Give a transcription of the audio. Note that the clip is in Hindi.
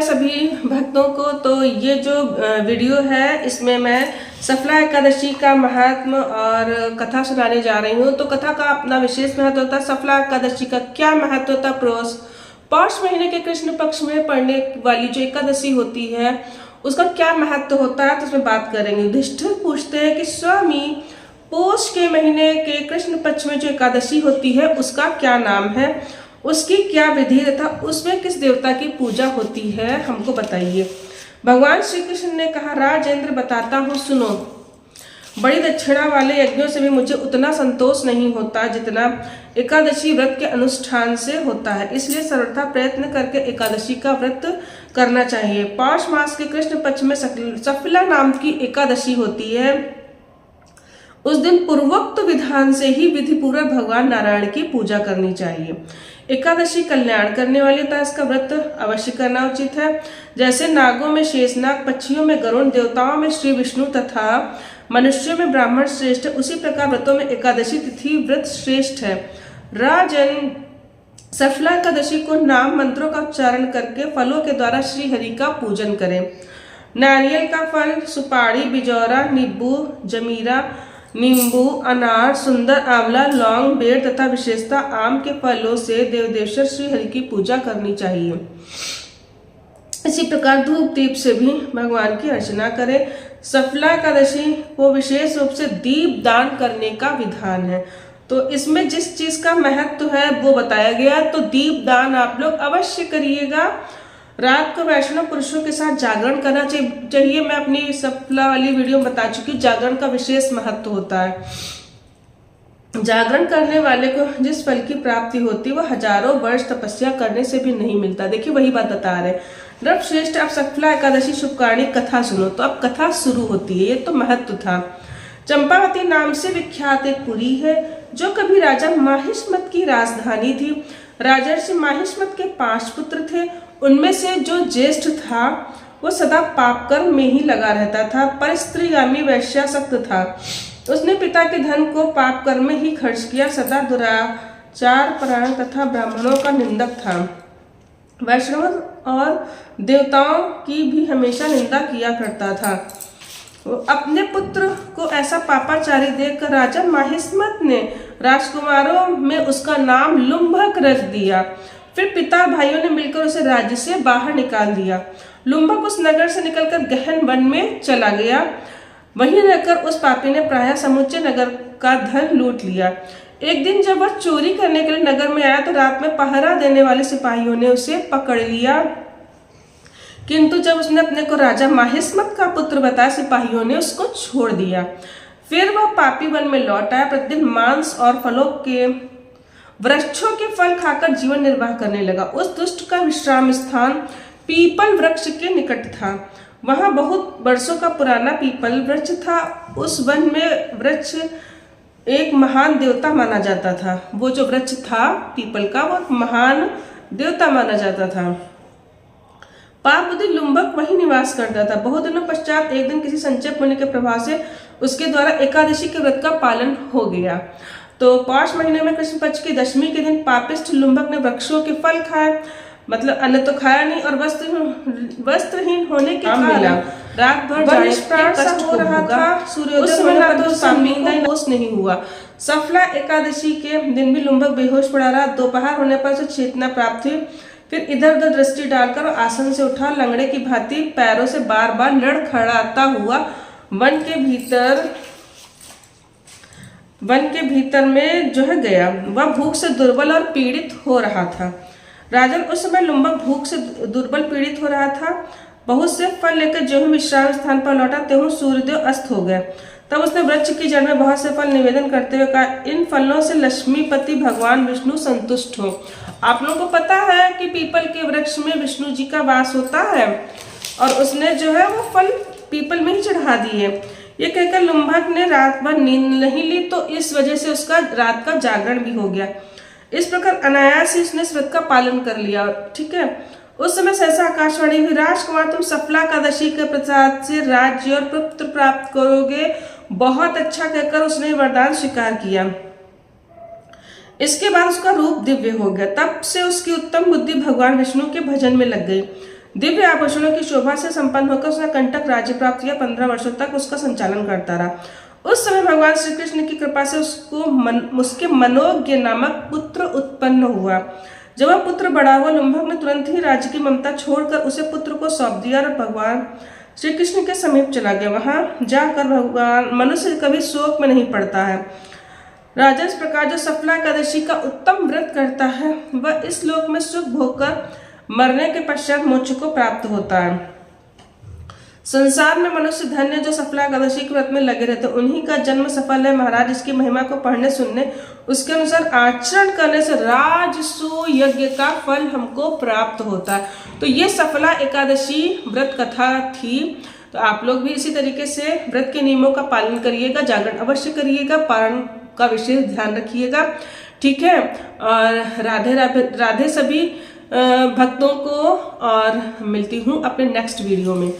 है सभी भक्तों को। तो ये जो वीडियो है इसमें मैं सफला एकादशी का महात्म और कथा सुनाने जा रही हूँ। तो कथा का अपना विशेष महत्व होता है। सफला एकादशी का क्या महत्व होता है? पौष महीने के कृष्ण पक्ष में पड़ने वाली जो एकादशी होती है उसका क्या महत्व होता है, तो उसमें बात करेंगे। युधिष्ठिर पूछते हैं कि स्वामी, पौष के महीने के कृष्ण पक्ष में जो एकादशी होती है उसका क्या नाम है, उसकी क्या विधि तथा उसमें किस देवता की पूजा होती है, हमको बताइए। भगवान श्री कृष्ण ने कहा, राजेंद्र बताता हूँ सुनो। बड़ी दक्षिणा वाले यज्ञों से भी मुझे उतना संतोष नहीं होता जितना एकादशी व्रत के अनुष्ठान से होता है, इसलिए सर्वथा प्रयत्न करके एकादशी का व्रत करना चाहिए। पौष मास के कृष्ण पक्ष में सफला नाम की एकादशी होती है। उस दिन पूर्वोक्त विधान से ही विधि पूर्वक भगवान नारायण की पूजा करनी चाहिए। एकादशी कल्याण करने वाली था, इसका व्रत अवश्य करना उचित है। जैसे नागों में शेषनाग, पक्षियों में गरुण, देवताओं में श्री विष्णु तथा मनुष्यों में ब्राह्मण श्रेष्ठ है, उसी प्रकार व्रतों में एकादशी तिथि व्रत श्रेष्ठ है। राजन, सफला एकादशी को नाम मंत्रों का उच्चारण करके फलों के द्वारा श्री हरि का पूजन करें। नारियल का फल, सुपारी, बिजौरा, नींबू, जमीरा, नींबू, अनार, सुंदर, आंवला, लौंग, बेर तथा विशेषता आम के फलों से देवदेश्वर श्री हरि की पूजा करनी चाहिए। इसी प्रकार धूप दीप से भी भगवान की अर्चना करें। सफला एकादशी को विशेष रूप से दीप दान करने का विधान है। तो इसमें जिस चीज का महत्व है वो बताया गया। तो दीप दान आप लोग अवश्य करिएगा। रात को वैष्णव पुरुषों के साथ जागरण करना चाहिए। मैं अपनी सफला वाली वीडियो में बता चुकी हूँ, जागरण का विशेष महत्व होता है। जागरण करने वाले को जिस फल की प्राप्ति होती है वह हजारों वर्ष तपस्या करने से भी नहीं मिलता। देखिए वही बात बता रहे। नृप श्रेष्ठ, आप सफला एकादशी शुभकारिणी कथा सुनो। तो अब कथा शुरू होती है। ये तो महत्व था। चंपावती नाम से विख्यात एक पुरी है जो कभी राजा माहिष्मत की राजधानी थी। राजर्षि माहिष्मत के 5 पुत्र थे। उनमें से जो ज्येष्ठ था वो सदा पाप कर्म में ही लगा रहता था, पर स्त्रीगामी वैश्यासक्त था। उसने पिता के धन को पाप कर्म में ही खर्च किया। सदा दुराचार परायण तथा ब्राह्मणों का निंदक था। वैष्णव और देवताओं की भी हमेशा निंदा किया करता था। अपने पुत्र को ऐसा पापाचारी देखकर राजा माहिष्मत ने राजकुमारों में उसका नाम लुम्भक रख दिया। फिर पिता भाइयों ने मिलकर उसे राज्य से बाहर निकाल दिया। लुम्भक उस नगर से निकलकर गहन वन में चला गया। वहीं रहकर उस पापी ने प्रायः समूचे नगर का धन लूट लिया। एक दिन जब वह चोरी करने के लिए नगर में आया तो रात में पहरा देने वाले सिपाहियों ने उसे पकड़ लिया, किंतु जब उसने अपने को राजा माहिष्मत का पुत्र बताया सिपाहियों ने उसको छोड़ दिया। फिर वह पापी वन में लौट आया। प्रतिदिन मांस और फलों के वृक्षों के फल खाकर जीवन निर्वाह करने लगा। उस दुष्ट का विश्राम स्थान पीपल वृक्ष के निकट था। वहां बहुत वर्षों का पुराना पीपल वृक्ष था। उस वन में वृक्ष एक महान देवता माना जाता था। वो जो वृक्ष था पीपल का वो महान देवता माना जाता था। पापबुद्धि लुम्भक वही निवास करता था। बहुत दिनों पश्चात एक दिन किसी संचय पुण्य के प्रभाव से उसके द्वारा एकादशी के व्रत का पालन हो गया। तो पौष महीने में कृष्ण पक्ष की दशमी के दिन पापिष्ठ लुम्भक ने वृक्षों के फल खाए, मतलब अन्न तो खाया नहीं, और वस्त्रहीन होने के कारण रात भर कष्ट हो रहा था। सूर्योदय होने पर तो स्वामी को होश नहीं हुआ। सफला एकादशी के दिन भी लुम्भक बेहोश पड़ा रहा। दोपहर होने पर उसे चेतना प्राप्त हुई। फिर इधर उधर दृष्टि डालकर आसन से उठा, लंगड़े की भांति पैरों से बार बार लड़खड़ाता हुआ वन के भीतर में जो है गया। वह भूख से दुर्बल और पीड़ित हो रहा था। राजन, उस समय लुम्भक भूख से दुर्बल पीड़ित हो रहा था। बहुत से फल लेकर जो ही विश्राम स्थान पर लौटा त्यों सूर्योदय अस्त हो गया। तब उसने वृक्ष की जड़ में बहुत से फल निवेदन करते हुए कहा, इन फलों से लक्ष्मीपति भगवान विष्णु संतुष्ट हो। आप लोगों को पता है कि पीपल के वृक्ष में विष्णु जी का वास होता है और उसने जो है वो फल पीपल में ही चढ़ा दिए। ये कहकर लुम्भक ने रात भर नींद नहीं ली, तो इस वजह से उसका रात का जागरण भी हो गया। इस प्रकार अनायास ही उसने इस व्रत का पालन कर लिया। ठीक है। उस समय सहसा आकाशवाणी हुई, राजकुमार तुम सफला एकादशी के प्रसाद से राज्य और पुत्र प्राप्त करोगे। बहुत अच्छा कहकर उसने वरदान स्वीकार किया। इसके बाद उसका रूप दिव्य हो गया। तब से उसकी उत्तम बुद्धि भगवान विष्णु के भजन में लग गई। दिव्य आभूषणों की शोभा से संपन्न होकर उसने कंटक राज्य प्राप्त किया। 15 वर्षों तक उसका संचालन करता रहा। उस समय भगवान श्री कृष्ण की कृपा से उसके मनोज्ञ नामक पुत्र उत्पन्न हुआ। जब वह पुत्र बड़ा हुआ, लुम्भक ने तुरंत ही राज्य की ममता छोड़कर उसे पुत्र को सौंप दिया और भगवान श्री कृष्ण के समीप चला गया। वहां जाकर भगवान मनुष्य कभी शोक में नहीं पड़ता है। राजा, इस प्रकार जो सफला एकादशी का उत्तम व्रत करता है वह इस लोक में सुख भोगकर मरने के पश्चात मोक्ष को प्राप्त होता है। संसार में मनुष्य धन्य जो सफला एकादशी के व्रत में लगे रहते, उन्हीं का जन्म सफल है महाराज। इसकी महिमा को पढ़ने सुनने, उसके अनुसार आचरण करने से राजसू यज्ञ का फल हमको प्राप्त होता है। तो ये सफला एकादशी व्रत कथा थी। तो आप लोग भी इसी तरीके से व्रत के नियमों का पालन करिएगा, जागरण अवश्य करिएगा, पारण का विशेष ध्यान रखिएगा, ठीक है। और राधे राधे सभी भक्तों को, और मिलती हूँ अपने नेक्स्ट वीडियो में।